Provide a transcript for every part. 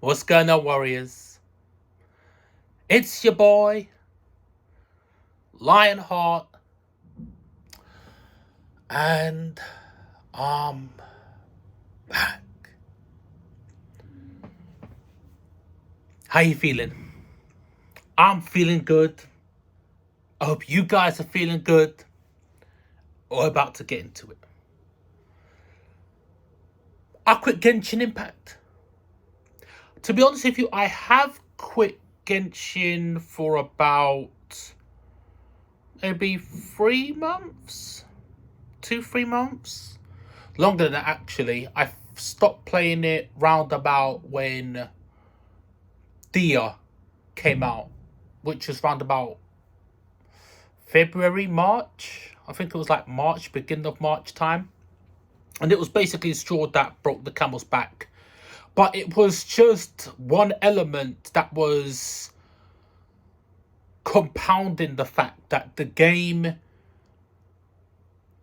What's going on, Warriors? It's your boy, Lionheart, and I'm back. How you feeling? I'm feeling good. I hope you guys are feeling good. We're about to get into it. I quit Genshin Impact. To be honest with you, I have quit Genshin for about maybe 3 months. 2-3 months. Longer than that, actually. I stopped playing it round about when Dia came out, which was round about February, March. I think it was like March, beginning of March time. And it was basically a straw that broke the camel's back. But it was just one element that was compounding the fact that the game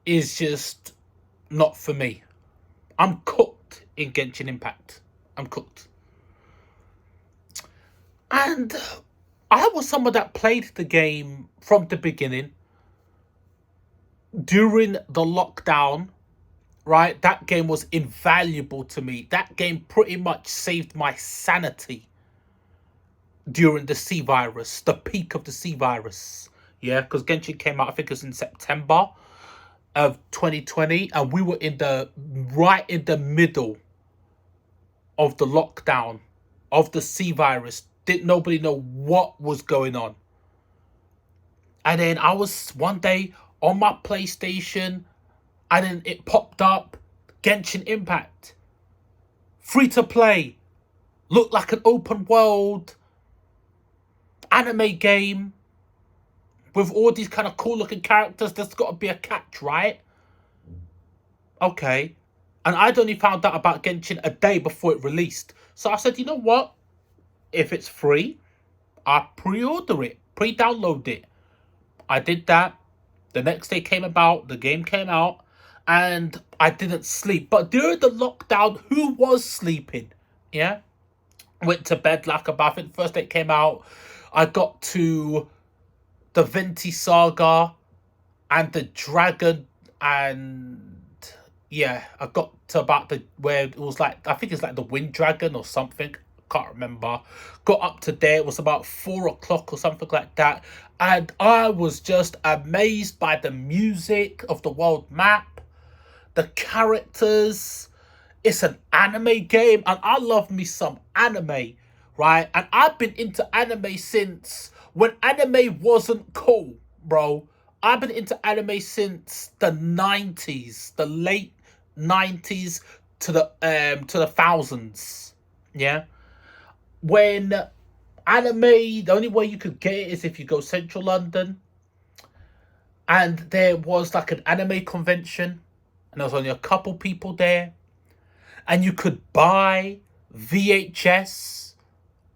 is just not for me. I'm cooked in Genshin Impact. I'm cooked. And I was someone that played the game from the beginning. During the lockdown, right? That game was invaluable to me. That game pretty much saved my sanity during the C virus, the peak of the C virus. Yeah, because Genshin came out, I think it was in September of 2020, and we were right in the middle of the lockdown of the C virus. Didn't nobody know what was going on. And then I was one day on my PlayStation, and then it popped up, Genshin Impact. Free to play. Looked like an open world anime game with all these kind of cool looking characters. There's got to be a catch, right? Okay. And I'd only found out about Genshin a day before it released. So I said, you know what? If it's free, I pre-order it, pre-download it. I did that. The next day came about, the game came out, and I didn't sleep. But during the lockdown, who was sleeping? Yeah? Went to bed like about, I think the first day it came out, I got to the Venti Saga and the Dragon, and yeah, I got to about where it was like, I think it's like the Wind Dragon or something. Can't remember. Got up to there. It was about 4 o'clock or something like that. And I was just amazed by the music of the world map, the characters. It's an anime game, and I love me some anime, right? And I've been into anime since when anime wasn't cool, bro. I've been into anime since the 90s, the late 90s to the thousands. Yeah. When anime, the only way you could get it is if you go central London, and there was like an anime convention, and there was only a couple people there, and you could buy VHS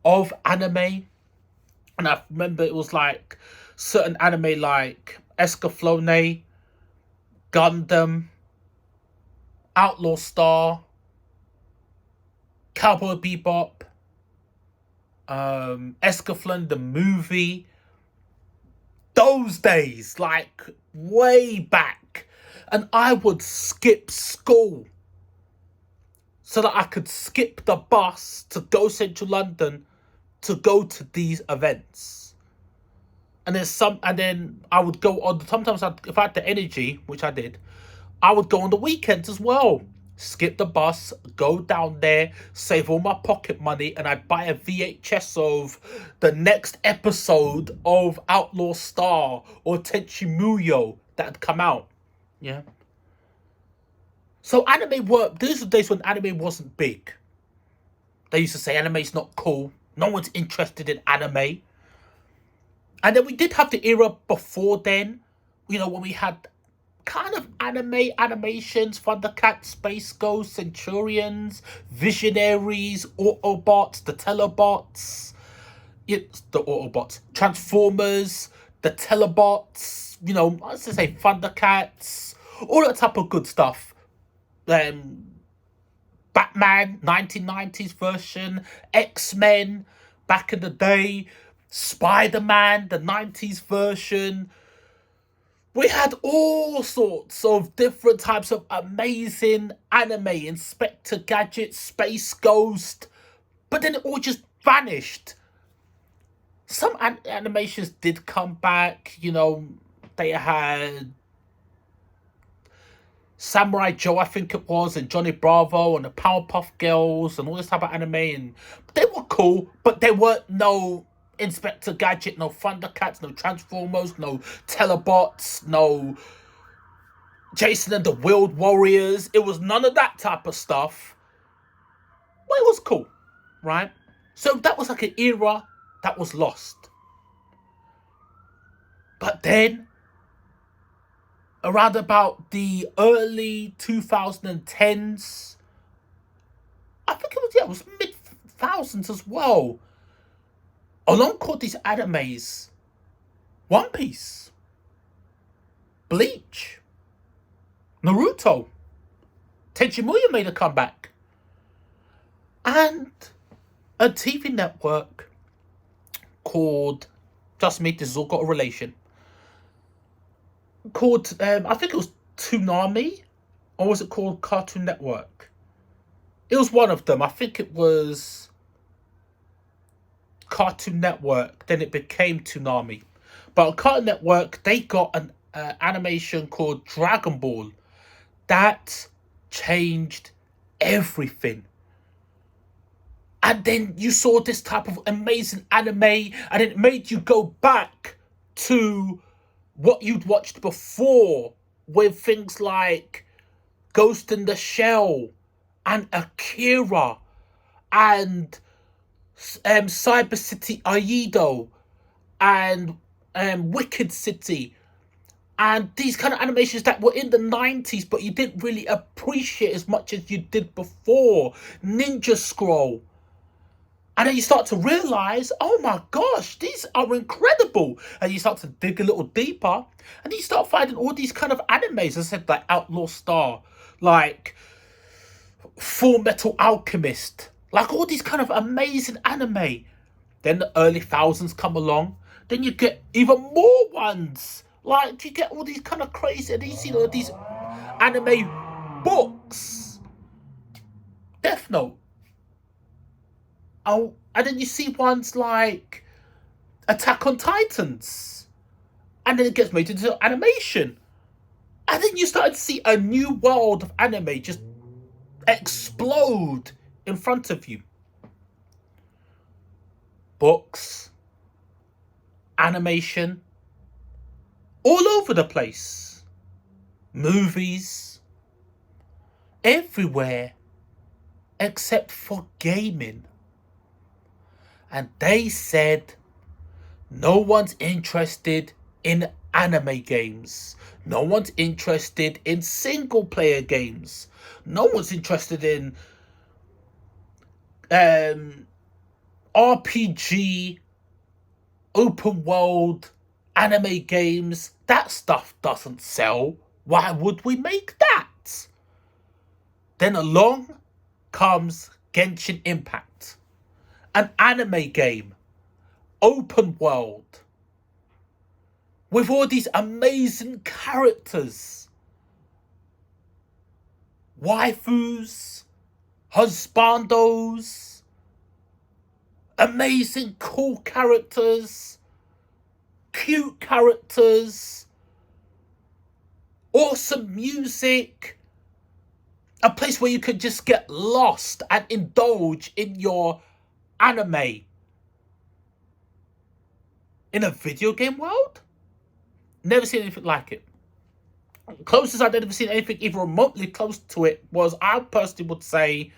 of anime. And I remember it was like certain anime like Escaflowne, Gundam, Outlaw Star, Cowboy Bebop, Escaflowne the movie. Those days, like way back. And I would skip school so that I could skip the bus to go central London to go to these events. And then I would go on. Sometimes if I had the energy, which I did, I would go on the weekends as well. Skip the bus, go down there, save all my pocket money, and I'd buy a VHS of the next episode of Outlaw Star or Tenchi Muyo that had come out. Yeah. So anime worked. These were days when anime wasn't big. They used to say anime's not cool. No one's interested in anime. And then we did have the era before then, when we had kind of animations, Thundercats, Space Ghosts, Centurions, Visionaries, Autobots, the Telebots, Transformers, the Telebots, let's just say Thundercats, all that type of good stuff. Batman 1990s version, X-Men back in the day, Spider-Man the 90s version. We had all sorts of different types of amazing anime, Inspector Gadget, Space Ghost, but then it all just vanished. Some animations did come back, they had Samurai Joe, I think it was, and Johnny Bravo, and the Powerpuff Girls, and all this type of anime, and they were cool, but they weren't no Inspector Gadget, no Thundercats, no Transformers, no Telebots, no Jason and the Wild Warriors. It was none of that type of stuff, but it was cool, right? So that was like an era that was lost. But then, around about the early 2010s, I think it was mid-thousands as well, along called these animes One Piece, Bleach, Naruto, Tenchimuya made a comeback, and a TV network called, just me, this has all got a relation, called, I think it was Toonami, or was it called Cartoon Network? It was one of them. I think it was Cartoon Network, then it became Toonami. But on Cartoon Network, they got an animation called Dragon Ball that changed everything. And then you saw this type of amazing anime, and it made you go back to what you'd watched before, with things like Ghost in the Shell and Akira and Cyber City Aido and Wicked City, and these kind of animations that were in the 90s but you didn't really appreciate as much as you did before. Ninja Scroll. And then you start to realize, oh my gosh, these are incredible. And you start to dig a little deeper, and you start finding all these kind of animes. As I said, like Outlaw Star, like Full Metal Alchemist, like all these kind of amazing anime. Then the early thousands come along. Then you get even more ones. Like you get all these kind of crazy, these anime books. Death Note. Oh, and then you see ones like Attack on Titans, and then it gets made into animation, and then you start to see a new world of anime just explode in front of you. Books, animation, all over the place, movies, everywhere, except for gaming. And they said, no one's interested in anime games. No one's interested in single player games. No one's interested in RPG, open world, anime games. That stuff doesn't sell. Why would we make that? Then along comes Genshin Impact. An anime game, open world, with all these amazing characters, waifus, husbandos, amazing cool characters, cute characters, awesome music, a place where you could just get lost and indulge in your anime in a video game world. Never seen anything like it. Closest I'd ever seen anything even remotely close to it was, I personally would say,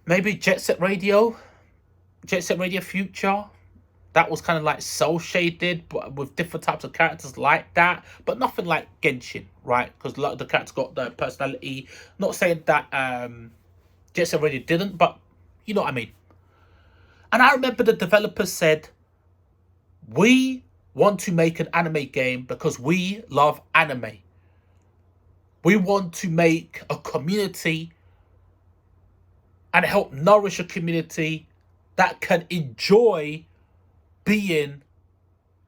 maybe Jet Set Radio Future. That was kind of like soul shaded, but with different types of characters like that, but nothing like Genshin, right? Because a lot of the characters got their personality. Not saying that Jet Set Radio didn't, but you know what I mean. And I remember the developers said, we want to make an anime game because we love anime. We want to make a community and help nourish a community that can enjoy being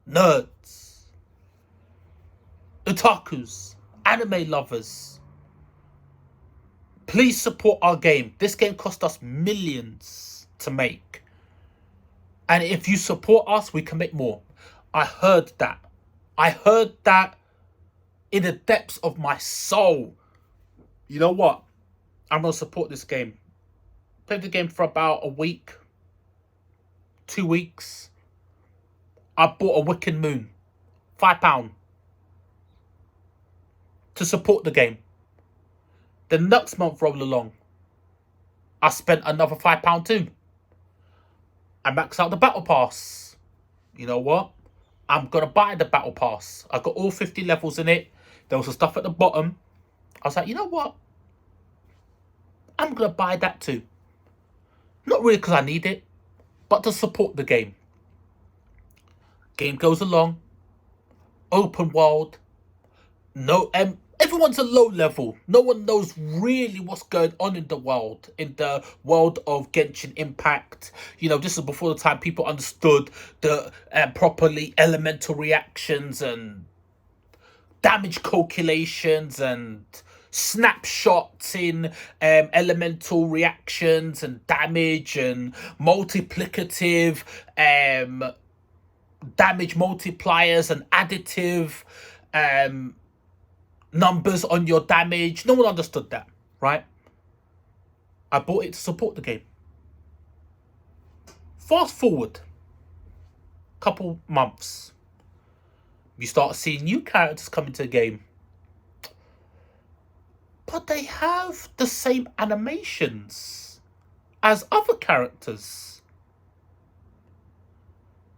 nerds, otakus, anime lovers. Please support our game. This game cost us millions to make. And if you support us, we can make more. I heard that. I heard that in the depths of my soul. You know what? I'm going to support this game. Played the game for about a week, 2 weeks. I bought a Wicked Moon, £5, to support the game. The next month rolled along. I spent another £5 too. I maxed out the Battle Pass. You know what? I'm going to buy the Battle Pass. I got all 50 levels in it. There was some stuff at the bottom. I was like, you know what? I'm going to buy that too. Not really because I need it, but to support the game. Game goes along. Open world. No, everyone's a low level. No one knows really what's going on in the world of Genshin Impact. You know, this is before the time people understood the properly elemental reactions and damage calculations and snapshots in elemental reactions and damage and multiplicative damage multipliers and additive numbers on your damage. No one understood that, right? I bought it to support the game. Fast forward a couple months, you start seeing new characters come into the game, but they have the same animations as other characters.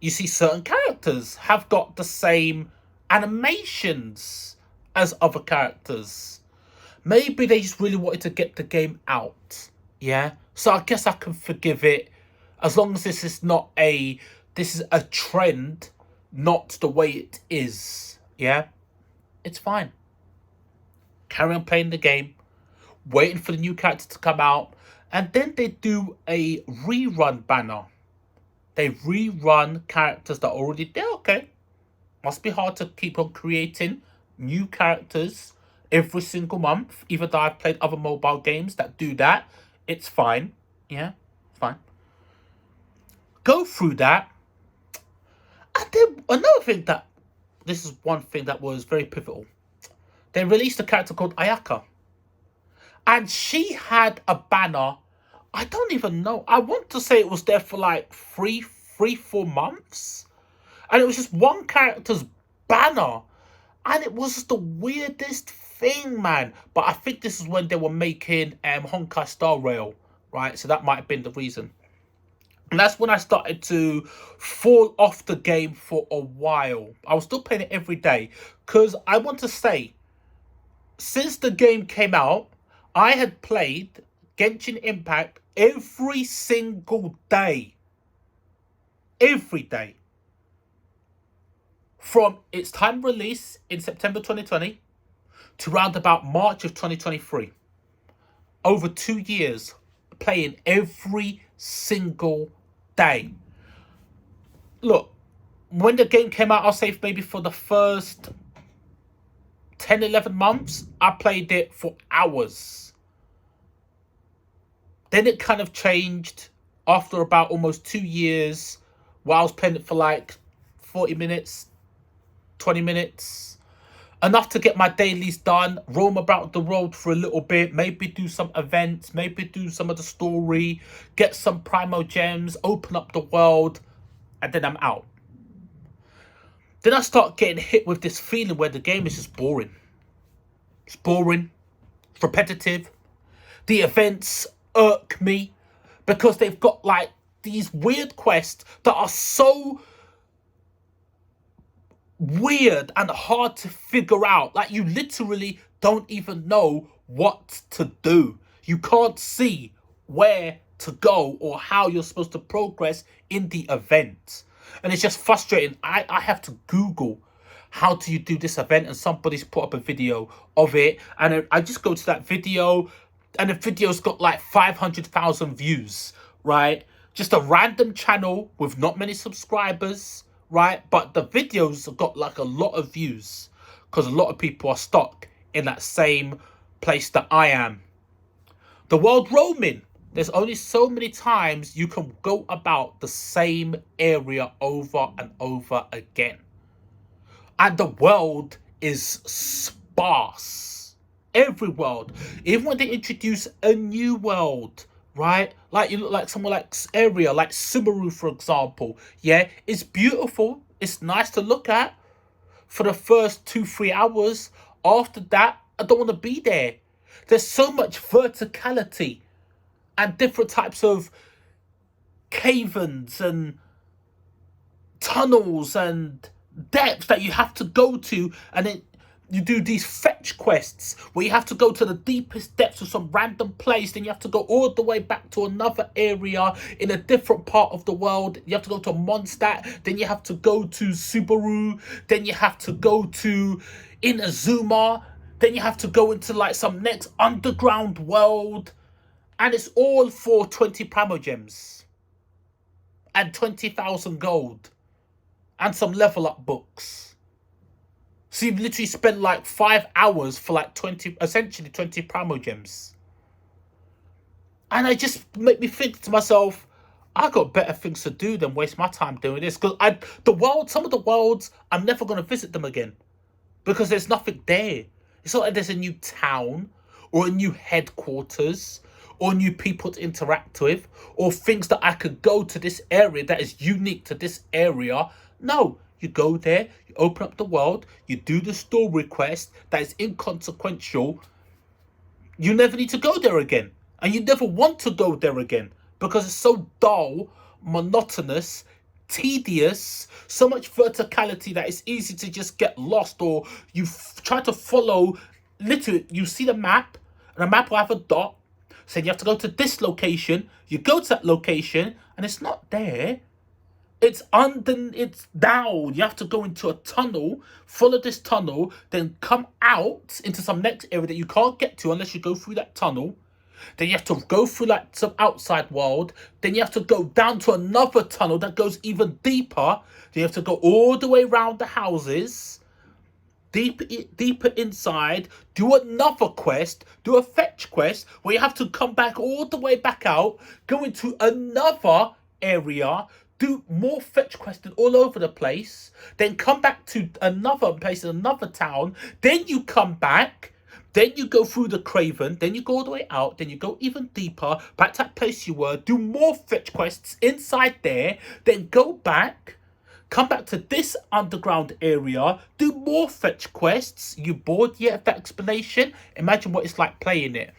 You see, certain characters have got the same animations as other characters. Maybe they just really wanted to get the game out. Yeah. So I guess I can forgive it, as long as this is a trend, not the way it is. Yeah. It's fine. Carry on playing the game, waiting for the new character to come out, and then they do a rerun banner. They rerun characters that are already there. Okay. Must be hard to keep on creating new characters every single month, even though I've played other mobile games that do that. It's fine. Yeah, fine. Go through that. And then another thing this is one thing that was very pivotal. They released a character called Ayaka. And she had a banner. I don't even know. I want to say it was there for like 4 months. And it was just one character's banner. And it was just the weirdest thing, man. But I think this is when they were making Honkai Star Rail, right? So that might have been the reason. And that's when I started to fall off the game for a while. I was still playing it every day. Because I want to say, since the game came out, I had played Genshin Impact every single day. Every day. From its time release in September 2020 to round about March of 2023. Over 2 years playing every single day. Look, when the game came out, I'll say maybe for the first 10, 11 months, I played it for hours. Then it kind of changed after about almost 2 years, where I was playing it for like 40 minutes, 20 minutes. Enough to get my dailies done, roam about the world for a little bit, maybe do some events, maybe do some of the story, get some primo gems, open up the world, and then I'm out. Then I start getting hit with this feeling where the game is just boring. It's boring, it's repetitive. The events irk me because they've got like these weird quests that are so weird and hard to figure out. Like, you literally don't even know what to do. You can't see where to go or how you're supposed to progress in the event. And it's just frustrating. I have to Google how do you do this event, and somebody's put up a video of it, and I just go to that video, and the video's got like 500,000 views, right? Just a random channel with not many subscribers, right? But the videos have got like a lot of views because a lot of people are stuck in that same place that I am. The world roaming. There's only so many times you can go about the same area over and over again. And the world is sparse. Every world. Even when they introduce a new world, right? Like you look like somewhere like area, like Subaru, for example. Yeah, it's beautiful. It's nice to look at for the first 2-3 hours. After that, I don't want to be there. There's so much verticality and different types of caverns and tunnels and depths that you have to go to, and then you do these fetch quests where you have to go to the deepest depths of some random place, then you have to go all the way back to another area in a different part of the world. You have to go to Mondstadt, then you have to go to Subaru, then you have to go to Inazuma, then you have to go into like some next underground world, and it's all for 20 Primogems and 20,000 gold and some level up books. So you've literally spent like 5 hours for like 20, essentially 20 Primogems. And I just make me think to myself, I got better things to do than waste my time doing this. Because some of the worlds, I'm never going to visit them again. Because there's nothing there. It's not like there's a new town or a new headquarters or new people to interact with or things that I could go to this area that is unique to this area. No, you go there, you open up the world, you do the story quest that is inconsequential. You never need to go there again. And you never want to go there again because it's so dull, monotonous, tedious, so much verticality that it's easy to just get lost, or you try to follow. Literally, you see the map, and the map will have a dot saying you have to go to this location. You go to that location, and it's not there. It's down. You have to go into a tunnel, follow this tunnel, then come out into some next area that you can't get to unless you go through that tunnel. Then you have to go through like some outside world. Then you have to go down to another tunnel that goes even deeper. Then you have to go all the way around the houses, deeper inside, do another quest, do a fetch quest where you have to come back all the way back out, go into another area, do more fetch questing all over the place, then come back to another place in another town, then you come back, then you go through the Craven, then you go all the way out, then you go even deeper, back to that place you were, do more fetch quests inside there, then go back, come back to this underground area, do more fetch quests. You bored yet of that explanation? Imagine what it's like playing it.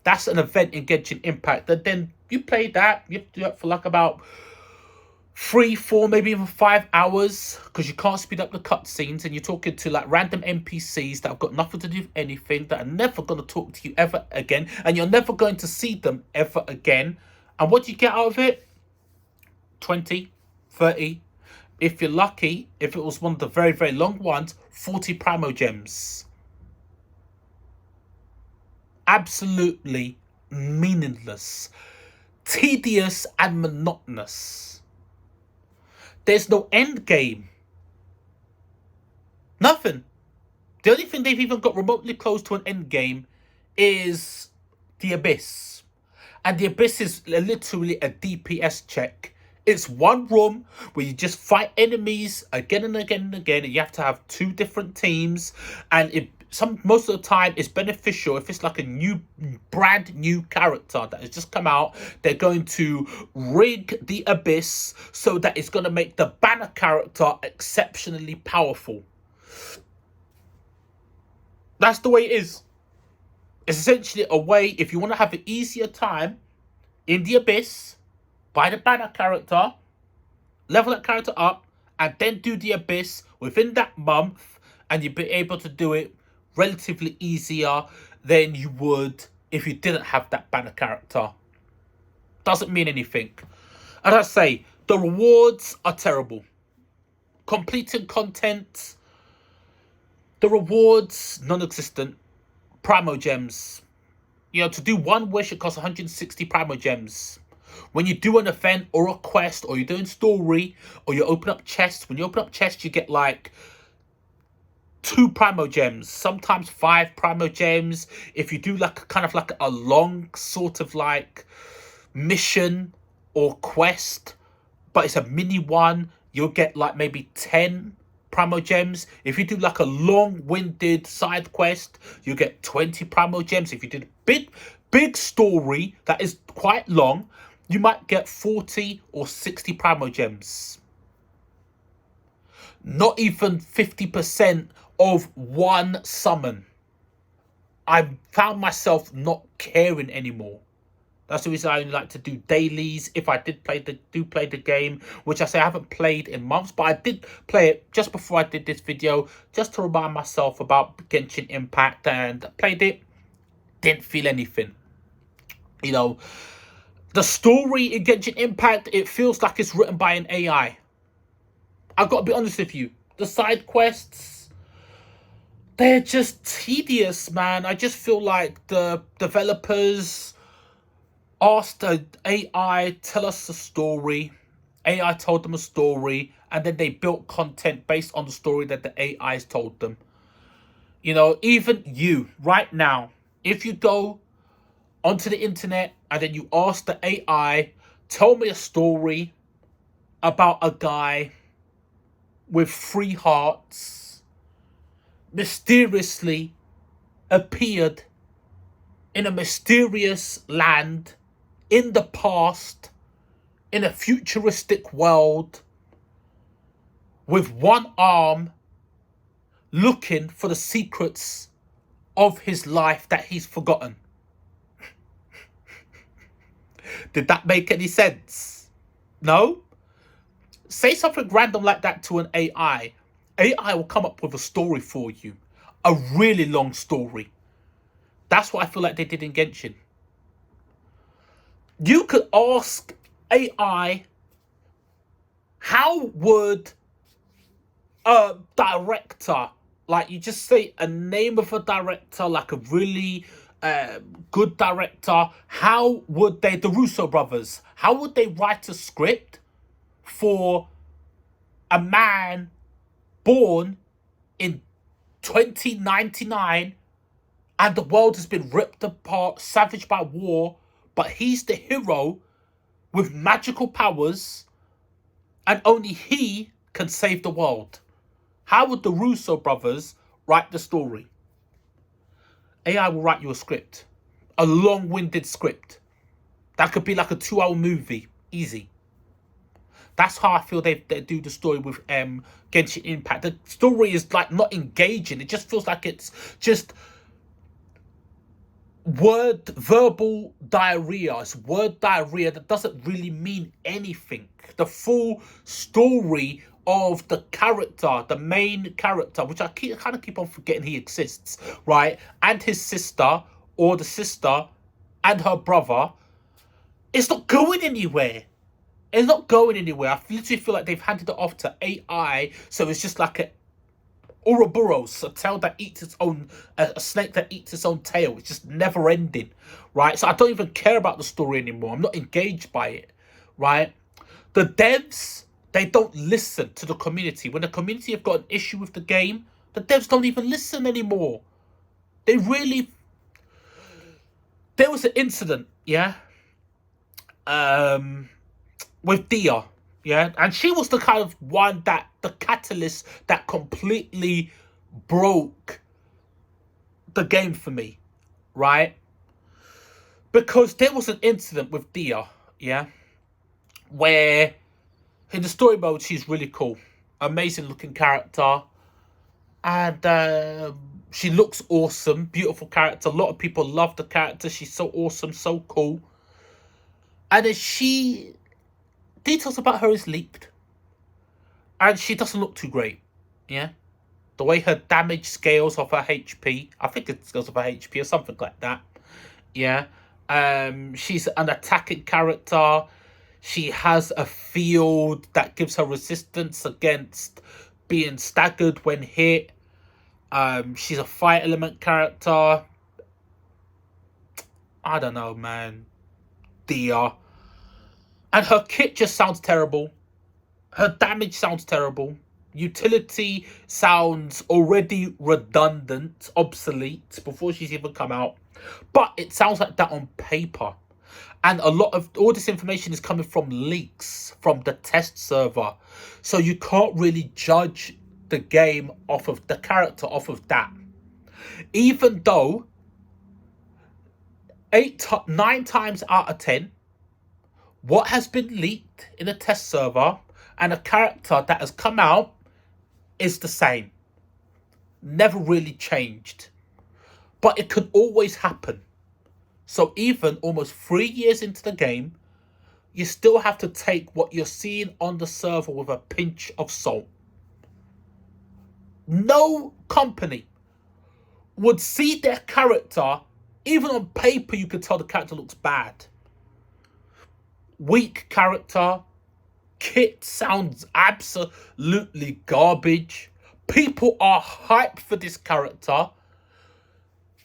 That's an event in Genshin Impact. And then you play that, you have to do that for like about 3, 4, maybe even 5 hours, because you can't speed up the cutscenes, and you're talking to like random NPCs that have got nothing to do with anything, that are never going to talk to you ever again, and you're never going to see them ever again. And what do you get out of it? 20, 30, if you're lucky, if it was one of the very, very long ones, 40 Primogems. Absolutely meaningless, tedious and monotonous. There's no end game. Nothing. The only thing they've even got remotely close to an end game is the Abyss. And the Abyss is literally a DPS check. It's one room where you just fight enemies again and again and again. And you have to have 2 different teams. And most of the time it's beneficial if it's like a brand new character that has just come out. They're going to rig the Abyss so that it's going to make the banner character exceptionally powerful. That's the way it is. It's essentially a way, if you want to have an easier time in the Abyss, buy the banner character, level that character up, and then do the Abyss within that month, and you'll be able to do it relatively easier than you would if you didn't have that banner character. Doesn't mean anything. As I say, the rewards are terrible. Completing content, the rewards non-existent. Primogems, You know, to do one wish, it costs 160 Primo Gems. When you do an event or a quest, or you're doing story, or you open up chests, when you open up chests, you get like 2 Primo Gems, sometimes 5 Primo Gems. If you do like kind of like a long sort of like mission or quest, but it's a mini one, you'll get like maybe 10 Primo Gems. If you do like a long-winded side quest, you get 20 Primo Gems. If you did a big story that is quite long, you might get 40 or 60 Primo Gems. Not even 50% of one summon. I found myself not caring anymore. That's the reason I only like to do dailies. If I did play the game, which I say I haven't played in months, but I did play it just before I did this video, just to remind myself about Genshin Impact, and played it, didn't feel anything. You know, the story in Genshin Impact, it feels like it's written by an AI. I've got to be honest with you. The side quests, they're just tedious, man. I just feel like the developers asked the AI, tell us a story. AI told them a story, and then they built content based on the story that the AIs told them. You know, even you, right now, if you go onto the internet and then you ask the AI, tell me a story about a guy with 3 hearts mysteriously appeared in a mysterious land in the past, in a futuristic world, with one arm, looking for the secrets of his life that he's forgotten. Did that make any sense? No? Say something random like that to an AI. AI will come up with a story for you. A really long story. That's what I feel like they did in Genshin. You could ask AI, how would a director, like you just say a name of a director, like a really good director, how would they, the Russo brothers, how would they write a script for a man born in 2099 and the world has been ripped apart, savaged by war, but he's the hero with magical powers and only he can save the world? How would the Russo brothers write the story? AI will write you a script. A long-winded script. That could be like a 2-hour movie. Easy. That's how I feel they do the story with Genshin Impact. The story is like not engaging. It just feels like it's just verbal diarrhea. It's word diarrhea that doesn't really mean anything. The full story of the character, the main character, which I kind of keep on forgetting he exists, right? And his sister, or the sister and her brother, it's not going anywhere. It's not going anywhere. I literally feel like they've handed it off to AI, so it's just like a Ouroboros, a tail that eats its own, a snake that eats its own tail. It's just never ending, right? So I don't even care about the story anymore. I'm not engaged by it, right? The devs, they don't listen to the community. When the community have got an issue with the game, the devs don't even listen anymore. They really... There was an incident, yeah, with Dia, yeah, and she was the kind of one that, the catalyst that completely broke the game for me, right? Because there was an incident with Dia, yeah, where in the story mode she's really cool, amazing looking character, and she looks awesome, beautiful character. A lot of people love the character. She's so awesome, so cool. And then details about her is leaked, and she doesn't look too great, yeah. The way her damage scales off her HP, I think it scales off her HP or something like that, yeah. She's an attacking character. She has a field that gives her resistance against being staggered when hit. She's a fire element character. I don't know, man. Dia. And her kit just sounds terrible. Her damage sounds terrible. Utility sounds already redundant, obsolete before she's even come out. But it sounds like that on paper. And a lot of all this information is coming from leaks from the test server. So you can't really judge the game off of the character off of that. Even though 9 times out of 10, what has been leaked in a test server and a character that has come out is the same. Never really changed. But it could always happen. So even almost 3 years into the game, you still have to take what you're seeing on the server with a pinch of salt. No company would see their character, even on paper you could tell the character looks bad. Weak character, kit sounds absolutely garbage. People are hyped for this character.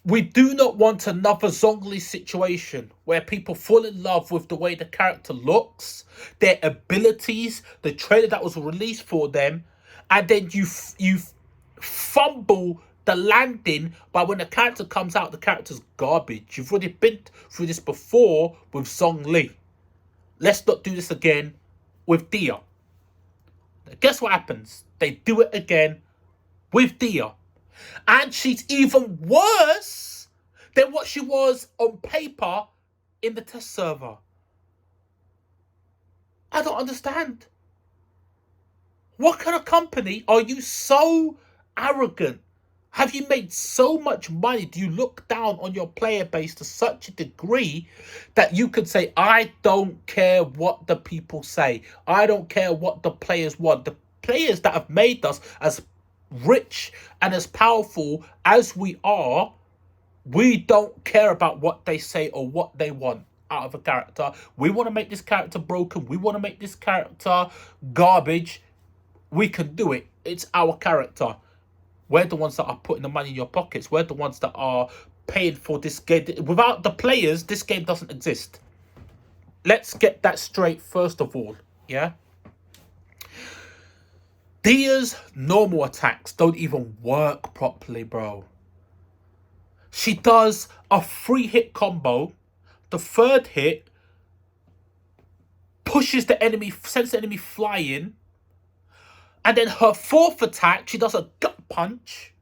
We do not want another Zhongli situation where people fall in love with the way the character looks, their abilities, the trailer that was released for them, and then you fumble the landing by when the character comes out, the character's garbage. You've already been through this before with Zhongli. Let's not do this again with Dia. Guess what happens? They do it again with Dia. And she's even worse than what she was on paper in the test server. I don't understand. What kind of company are you so arrogant? Have you made so much money? Do you look down on your player base to such a degree that you could say, I don't care what the people say. I don't care what the players want. The players that have made us as rich and as powerful as we are, we don't care about what they say or what they want out of a character. We want to make this character broken. We want to make this character garbage. We can do it. It's our character. We're the ones that are putting the money in your pockets. We're the ones that are paying for this game. Without the players, this game doesn't exist. Let's get that straight first of all, yeah? Dia's normal attacks don't even work properly, bro. She does a 3-hit combo. The 3rd hit pushes the enemy, sends the enemy flying. And then her 4th attack, she does a gut punch.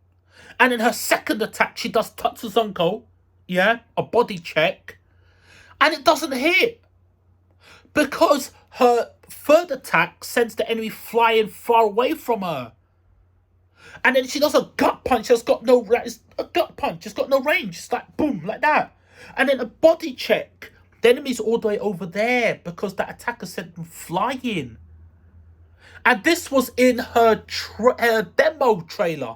And then her 2nd attack, she does Tatsuzanko. Yeah, a body check. And it doesn't hit. Because her 3rd attack sends the enemy flying far away from her. And then she does a gut punch that's got no... It's a gut punch. It's got no range. It's like boom, like that. And then a body check. The enemy's all the way over there because that attacker sent them flying. And this was in her demo trailer,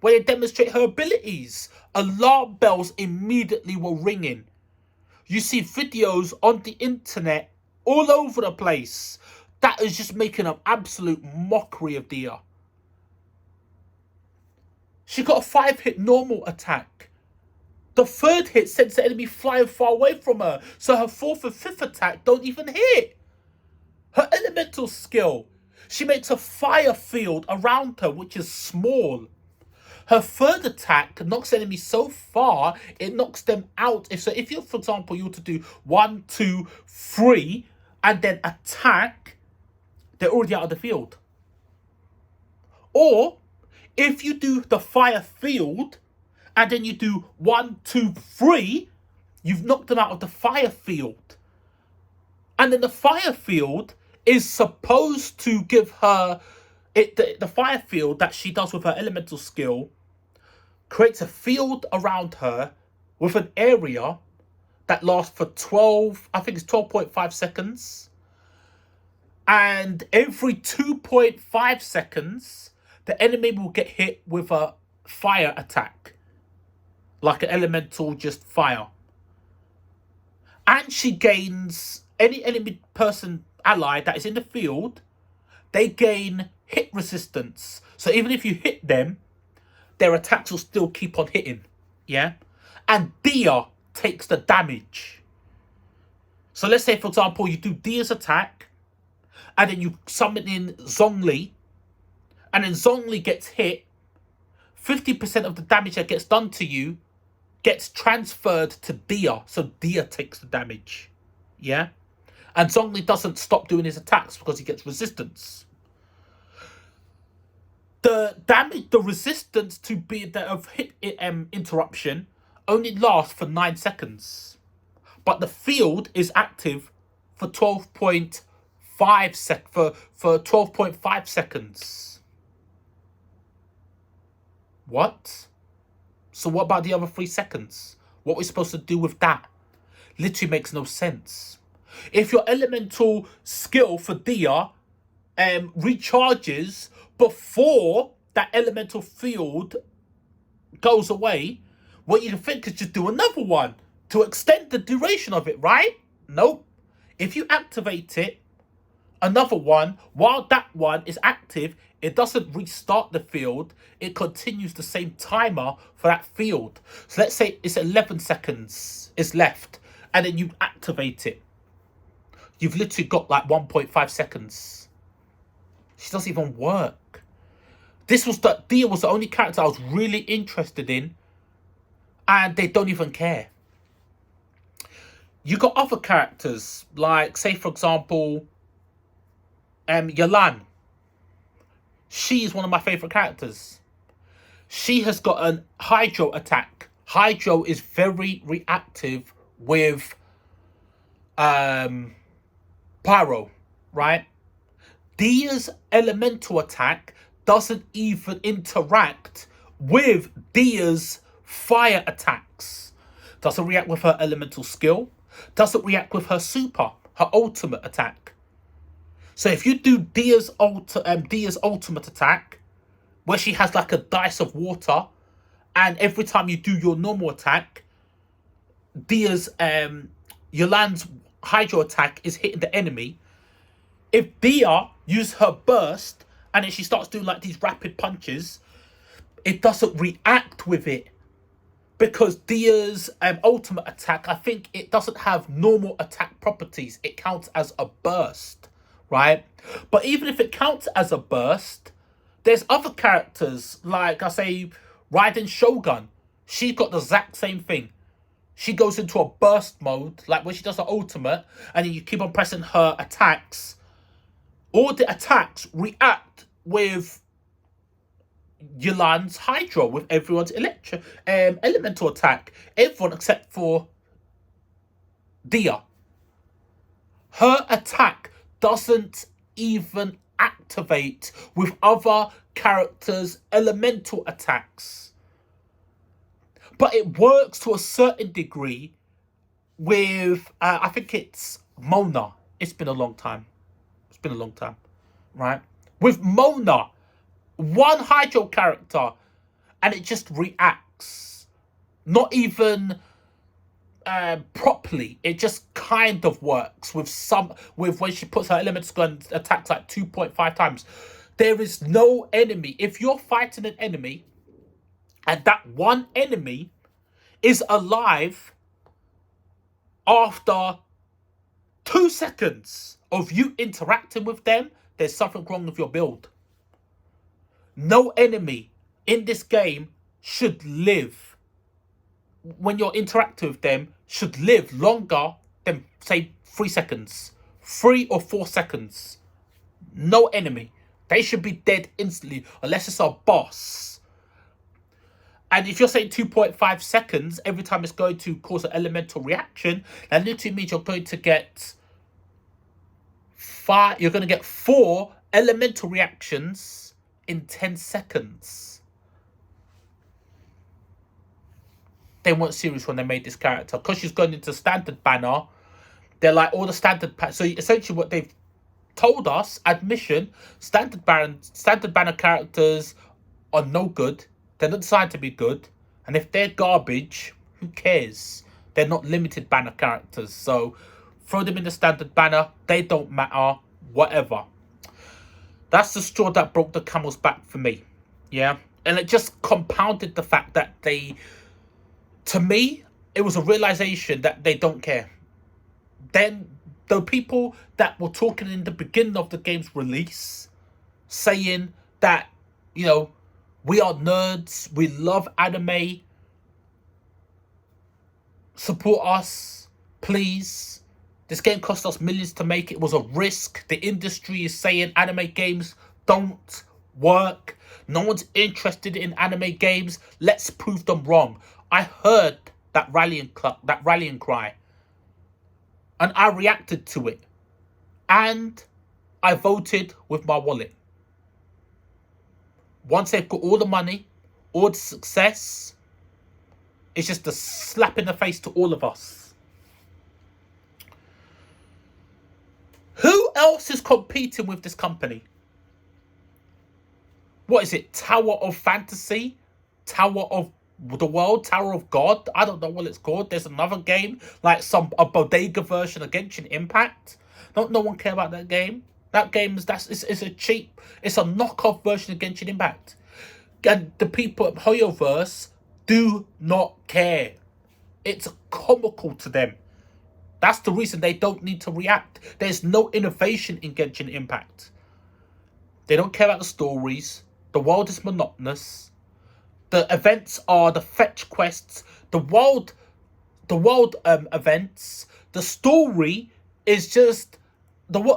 where they demonstrate her abilities. Alarm bells immediately were ringing. You see videos on the internet all over the place. That is just making an absolute mockery of Dia. She got a 5-hit normal attack. The 3rd hit sends the enemy flying far away from her. So her 4th and 5th attack don't even hit. Her elemental skill, she makes a fire field around her, which is small. Her 3rd attack knocks enemies so far, it knocks them out. If you, for example, you were to do 1, 2, 3, and then attack, they're already out of the field. Or, if you do the fire field, and then you do 1, 2, 3, you've knocked them out of the fire field. And then the fire field is supposed to give her the fire field that she does with her elemental skill creates a field around her with an area that lasts for 12.5 seconds. And every 2.5 seconds, the enemy will get hit with a fire attack. Like an elemental, just fire. And she gains any enemy ally that is in the field, they gain hit resistance. So even if you hit them, their attacks will still keep on hitting. Yeah? And Dia takes the damage. So let's say, for example, you do Dia's attack, and then you summon in Zhongli, and then Zhongli gets hit. 50% of the damage that gets done to you gets transferred to Dia, so Dia takes the damage. Yeah? And Zhongli doesn't stop doing his attacks because he gets resistance. The damage, the resistance to be that of hit interruption only lasts for 9 seconds. But the field is active for 12.5 seconds. What? So what about the other 3 seconds? What are we supposed to do with that? Literally makes no sense. If your elemental skill for Dia recharges before that elemental field goes away, what you can think is just do another one to extend the duration of it, right? Nope. If you activate it, another one, while that one is active, it doesn't restart the field. It continues the same timer for that field. So let's say it's 11 seconds is left, and then you activate it. You've literally got like 1.5 seconds. She doesn't even work. Dia was the only character I was really interested in, and they don't even care. You got other characters, like, say, for example, Yalan. She is one of my favourite characters. She has got an Hydro attack. Hydro is very reactive with Pyro, right? Dia's elemental attack doesn't even interact with Dia's fire attacks. Doesn't react with her elemental skill. Doesn't react with her super, her ultimate attack. So if you do Dia's ultimate attack, where she has like a dice of water, and every time you do your normal attack, Yolan's Hydro attack is hitting the enemy. If Dia uses her burst, and then she starts doing like these rapid punches, it doesn't react with it. Because Dia's ultimate attack, I think it doesn't have normal attack properties. It counts as a burst, right? But even if it counts as a burst, there's other characters, like I say, Raiden Shogun. She's got the exact same thing. She goes into a burst mode, like when she does her ultimate, and then you keep on pressing her attacks. All the attacks react with Yolan's Hydro, with everyone's elemental attack. Everyone except for Dia. Her attack doesn't even activate with other characters' elemental attacks. But it works to a certain degree with, I think it's Mona. It's been a long time. Right? With Mona, one Hydro character, and it just reacts. Not even properly. It just kind of works with when she puts her elemental skill and attacks like 2.5 times. There is no enemy. If you're fighting an enemy, and that one enemy is alive after 2 seconds of you interacting with them, there's something wrong with your build. No enemy in this game should live, when you're interacting with them, should live longer than, say, 3 seconds. 3 or 4 seconds. No enemy. They should be dead instantly, unless it's a boss. And if you're saying 2.5 seconds, every time it's going to cause an elemental reaction, that literally means you're going to get 4 elemental reactions in 10 seconds. They weren't serious when they made this character. Because she's going into standard banner, they're like all the standard... So essentially what they've told us, admission, standard banner characters are no good. They're not designed to be good. And if they're garbage, who cares? They're not limited banner characters. So throw them in the standard banner. They don't matter. Whatever. That's the straw that broke the camel's back for me. Yeah. And it just compounded the fact that to me, it was a realization that they don't care. Then the people that were talking in the beginning of the game's release, saying that, you know, we are nerds, we love anime, support us, please. This game cost us millions to make. It was a risk. The industry is saying anime games don't work. No one's interested in anime games. Let's prove them wrong. I heard that rallying cry, and I reacted to it. And I voted with my wallet. Once they've got all the money, all the success, it's just a slap in the face to all of us. Who else is competing with this company? What is it? Tower of Fantasy? Tower of the World? Tower of God? I don't know what it's called. There's another game, like a bodega version of Genshin Impact. Don't no one care about that game? That game is it's a cheap, it's a knockoff version of Genshin Impact. And the people at Hoyoverse do not care. It's comical to them. That's the reason they don't need to react. There's no innovation in Genshin Impact. They don't care about the stories. The world is monotonous. The events are the fetch quests. The world events. The story is just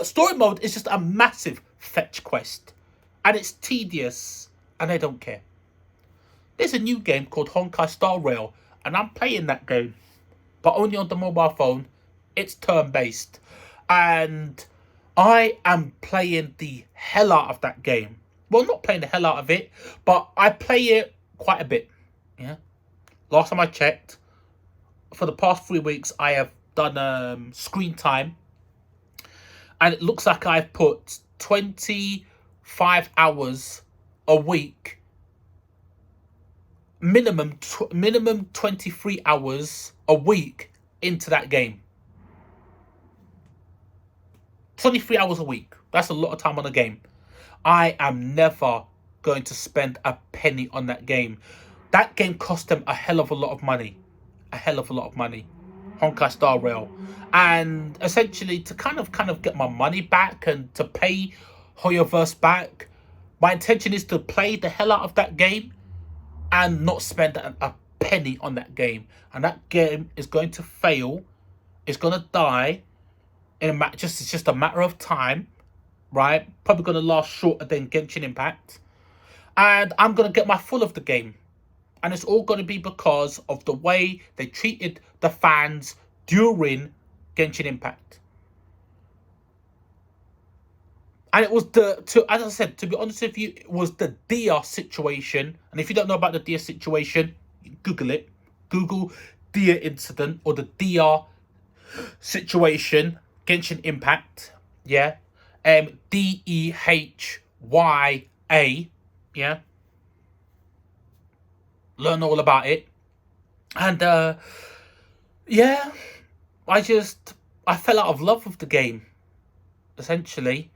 story mode is just a massive fetch quest, and it's tedious, and they don't care. There's a new game called Honkai Star Rail, and I'm playing that game, but only on the mobile phone. It's turn-based, and I am playing the hell out of that game. Well, not playing the hell out of it, but I play it quite a bit. Yeah. Last time I checked, for the past 3 weeks, I have done screen time, and it looks like I've put 25 hours a week, minimum 23 hours a week into that game. 23 hours a week. That's a lot of time on a game. I am never going to spend a penny on that game. That game cost them a hell of a lot of money. A hell of a lot of money. Honkai Star Rail. And essentially, to kind of get my money back and to pay Hoyoverse back, my intention is to play the hell out of that game and not spend a penny on that game. And that game is going to fail. It's going to die. It's just a matter of time, right? Probably going to last shorter than Genshin Impact. And I'm going to get my full of the game. And it's all going to be because of the way they treated the fans during Genshin Impact. And it was as I said, to be honest with you, it was the Dia situation. And if you don't know about the Dia situation, Google it. Google Dia incident or the Dia situation. Genshin Impact, yeah, DEHYA, yeah. Learn all about it, and yeah, I fell out of love with the game, essentially,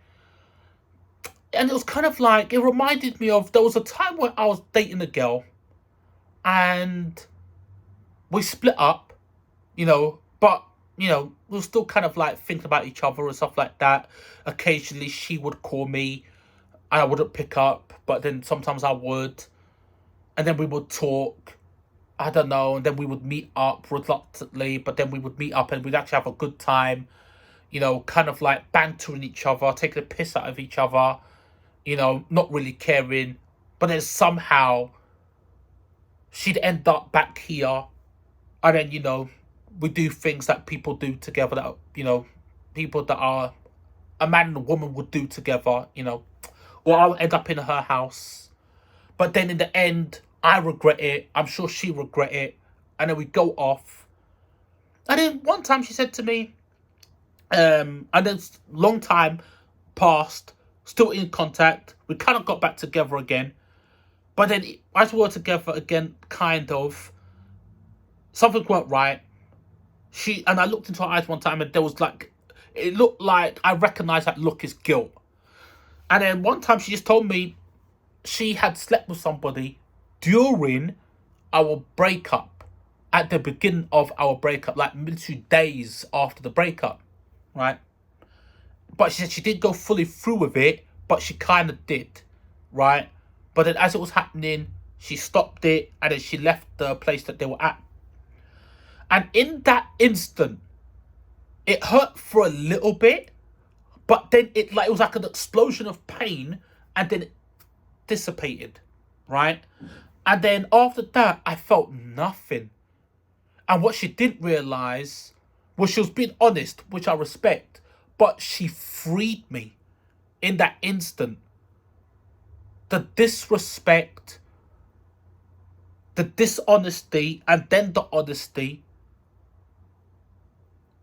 and it was kind of like it reminded me of there was a time when I was dating a girl, and we split up, but. We were still kind of like thinking about each other and stuff like that. Occasionally she would call me and I wouldn't pick up, but then sometimes I would. And then we would talk, I don't know, and then we would meet up reluctantly, but then we would meet up and we'd actually have a good time, kind of like bantering each other, taking the piss out of each other, not really caring. But then somehow she'd end up back here and then, we do things that people do together that, people that are a man and a woman would do together, or I'll end up in her house. But then in the end, I regret it. I'm sure she regret it. And then we go off. And then one time she said to me, and then long time passed, still in contact. We kind of got back together again. But then as we were together again, kind of, something weren't right. And I looked into her eyes one time and there was it looked like I recognized that look as guilt. And then one time she just told me she had slept with somebody during our breakup. at the beginning of our breakup, like literally days after the breakup, right? But she said she didn't go fully through with it, but she kind of did, right? But then as it was happening, she stopped it and then she left the place that they were at. And in that instant, it hurt for a little bit, but then it was like an explosion of pain, and then it dissipated, right? And then after that, I felt nothing. And what she didn't realize was she was being honest, which I respect, but she freed me in that instant. The disrespect, the dishonesty, and then the honesty,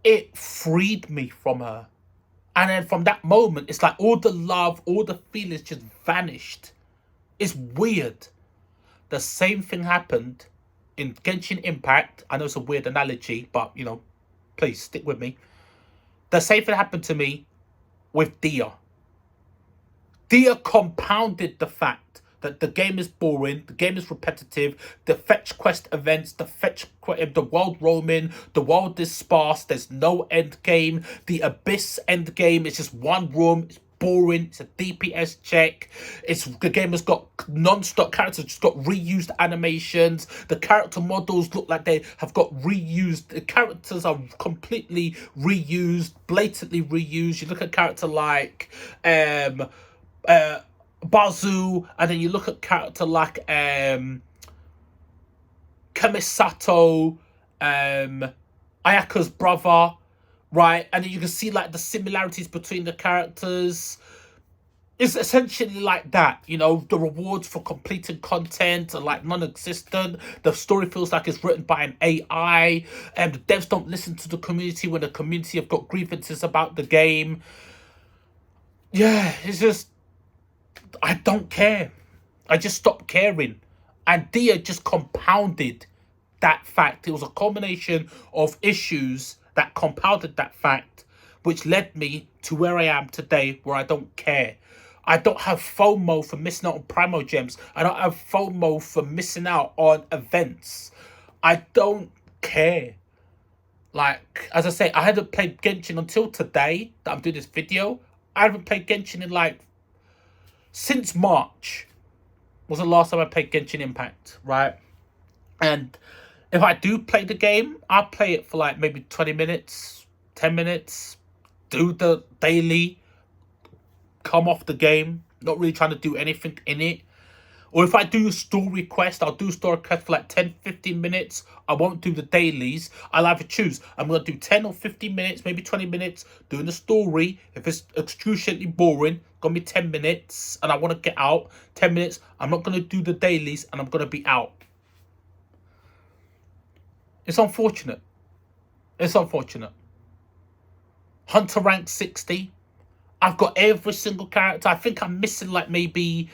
it freed me from her. And then from that moment, it's like all the love, all the feelings just vanished. It's weird. The same thing happened in Genshin Impact. I know it's a weird analogy, but, please stick with me. The same thing happened to me with Dia. Dia compounded the fact that the game is boring, the game is repetitive, the fetch quest events, the world roaming, the world is sparse, there's no end game, the Abyss end game is just one room, it's boring, it's a DPS check, the game has got non-stop characters, just got reused animations, the character models look like they have got reused, the characters are completely reused, blatantly reused. You look at a character like Bazu, and then you look at character like Kamisato, Ayaka's brother, right? And then you can see like the similarities between the characters. It's essentially like that, the rewards for completing content are like non-existent. The story feels like it's written by an AI, and the devs don't listen to the community when the community have got grievances about the game. Yeah, it's just, I don't care. I just stopped caring. And Dia just compounded that fact. It was a combination of issues that compounded that fact, which led me to where I am today, where I don't care. I don't have FOMO for missing out on Primo Gems. I don't have FOMO for missing out on events. I don't care. Like, as I say, I hadn't played Genshin until today that I'm doing this video. I haven't played Genshin in since March was the last time I played Genshin Impact, right? And if I do play the game, I'll play it for maybe 20 minutes, 10 minutes, do the daily, come off the game, not really trying to do anything in it. Or if I do a story quest, I'll do a story quest for 10, 15 minutes. I won't do the dailies. I'll either choose. I'm going to do 10 or 15 minutes, maybe 20 minutes, doing the story. If it's excruciatingly boring, going to be 10 minutes, and I want to get out. 10 minutes, I'm not going to do the dailies, and I'm going to be out. It's unfortunate. It's unfortunate. Hunter rank 60. I've got every single character. I think I'm missing maybe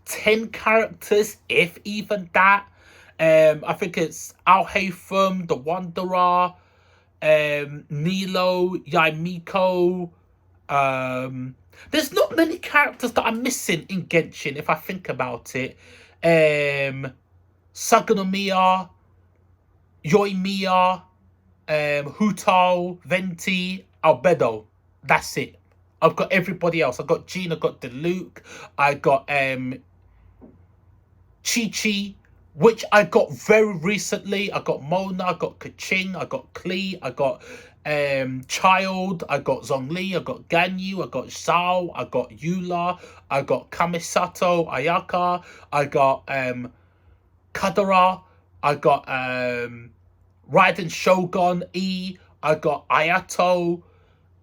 10 characters, if even that. I think it's Al-Haytham, the Wanderer, Nilo, Yaimiko. There's not many characters that I'm missing in Genshin, if I think about it. Saganomiya, Yoimiya, Hutao, Venti, Albedo. That's it. I've got everybody else. I've got Jean, I've got Diluc, I got Chi-Chi, which I got very recently. I got Mona, I got Kaching, I got Klee, I got Child, I got Zhongli, I got Ganyu, I got Zhao, I got Eula, I got Kamisato, Ayaka, I got Kadara, I got Raiden Shogun E, I got Ayato,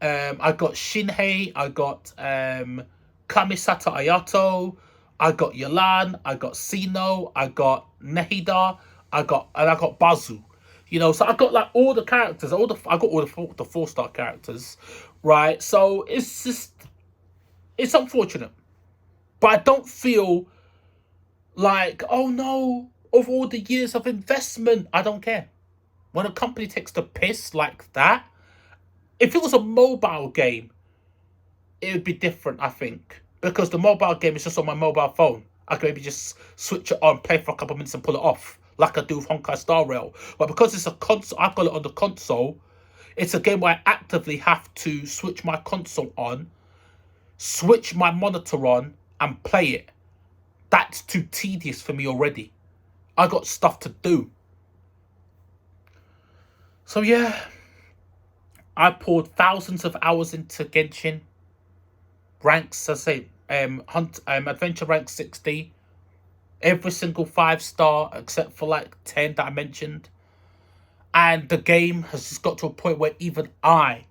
I got Shinhei, I got Kamisato Ayato, I got Yalan, I got Sino, I got Nehida, I got Bazu. So I got all the characters, I got all the 4-star characters, right? So it's unfortunate. But I don't feel oh no, of all the years of investment, I don't care. When a company takes the piss like that, if it was a mobile game, it would be different, I think. Because the mobile game is just on my mobile phone. I can maybe just switch it on, play for a couple of minutes and pull it off. like I do with Honkai Star Rail. But because it's a console, I've got it on the console. It's a game where I actively have to switch my console on, switch my monitor on, and play it. That's too tedious for me already. I got stuff to do. So yeah, I poured thousands of hours into Genshin. Ranks, I say, Adventure rank 60. Every single 5-star except for like 10 that I mentioned. And the game has just got to a point where even I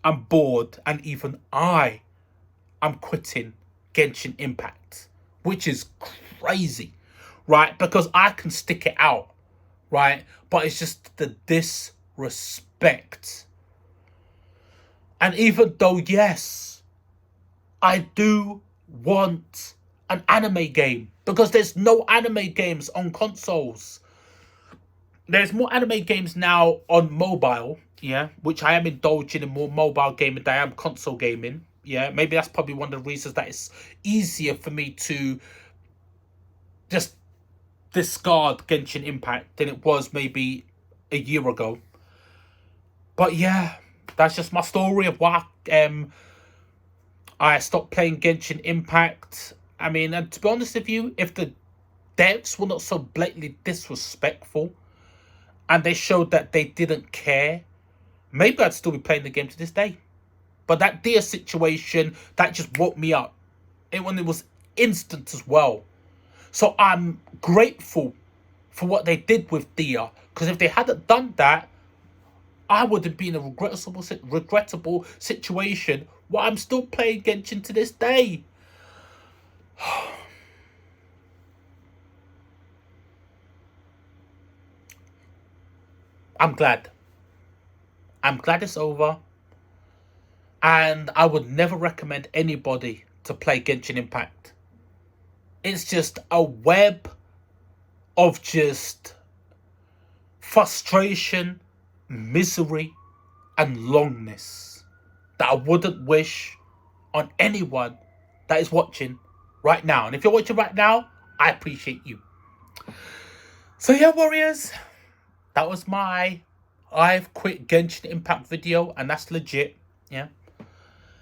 am bored and even I am quitting Genshin Impact, which is crazy, right? Because I can stick it out, right? But it's just the disrespect. And even though, yes, I do want an anime game, because there's no anime games on consoles. There's more anime games now on mobile, yeah, which I am indulging in more mobile gaming than I am console gaming. Yeah, maybe that's probably one of the reasons that it's easier for me to just discard Genshin Impact than it was maybe a year ago. But yeah, that's just my story of why I stopped playing Genshin Impact. I mean, and to be honest with you, if the devs were not so blatantly disrespectful and they showed that they didn't care, maybe I'd still be playing the game to this day. But that Dia situation, that just woke me up. It was instant as well. So I'm grateful for what they did with Dia. Because if they hadn't done that, I would have been in a regrettable situation where I'm still playing Genshin to this day. I'm glad. I'm glad it's over. And I would never recommend anybody to play Genshin Impact. It's just a web of just frustration, misery, and longness that I wouldn't wish on anyone that is watching right now. And if you're watching right now, I appreciate you. So yeah, warriors, that was my I've quit Genshin Impact video, and that's legit, yeah.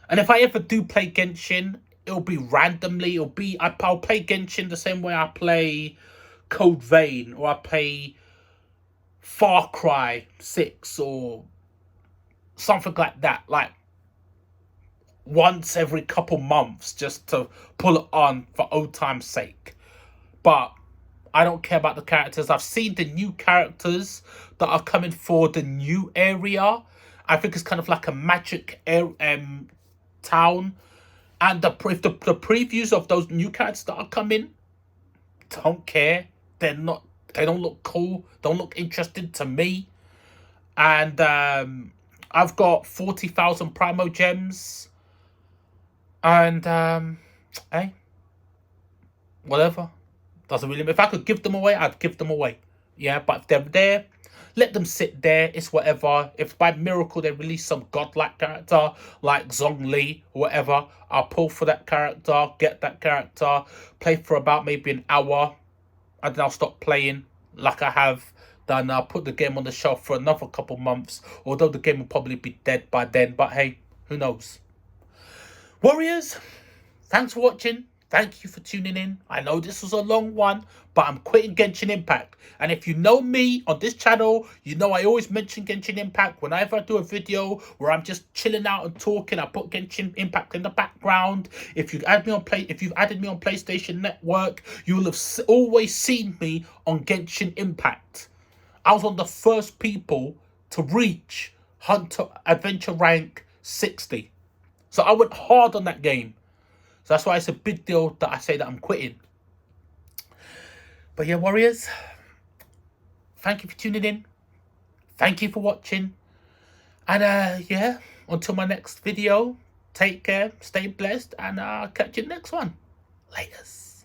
And if I ever do play Genshin, it'll be randomly. I'll play Genshin the same way I play Code Vein, or I play Far Cry 6 or something like that. Like once every couple months, just to pull it on for old time's sake. But I don't care about the characters. I've seen the new characters that are coming for the new area. I think it's kind of like a magic town. And the previews of those new characters that are coming, don't care. They don't look cool. Don't look interesting to me. And I've got 40,000 Primo Gems. And hey, whatever. Doesn't really matter. If I could give them away, I'd give them away. Yeah, but if they're there, let them sit there. It's whatever. If by miracle they release some godlike character like Zhongli or whatever, I'll pull for that character, get that character, play for about maybe an hour, and then I'll stop playing like I have done. I'll put the game on the shelf for another couple months, although the game will probably be dead by then. But hey, who knows? Warriors, thanks for watching. Thank you for tuning in. I know this was a long one, but I'm quitting Genshin Impact. And if you know me on this channel, you know I always mention Genshin Impact. Whenever I do a video where I'm just chilling out and talking, I put Genshin Impact in the background. If you've added me on PlayStation Network, you will have always seen me on Genshin Impact. I was one of the first people to reach Adventure rank 60. So I went hard on that game. So that's why it's a big deal that I say that I'm quitting. But yeah, warriors, thank you for tuning in. Thank you for watching. And yeah, until my next video, take care, stay blessed, and I'll catch you in the next one. Laters.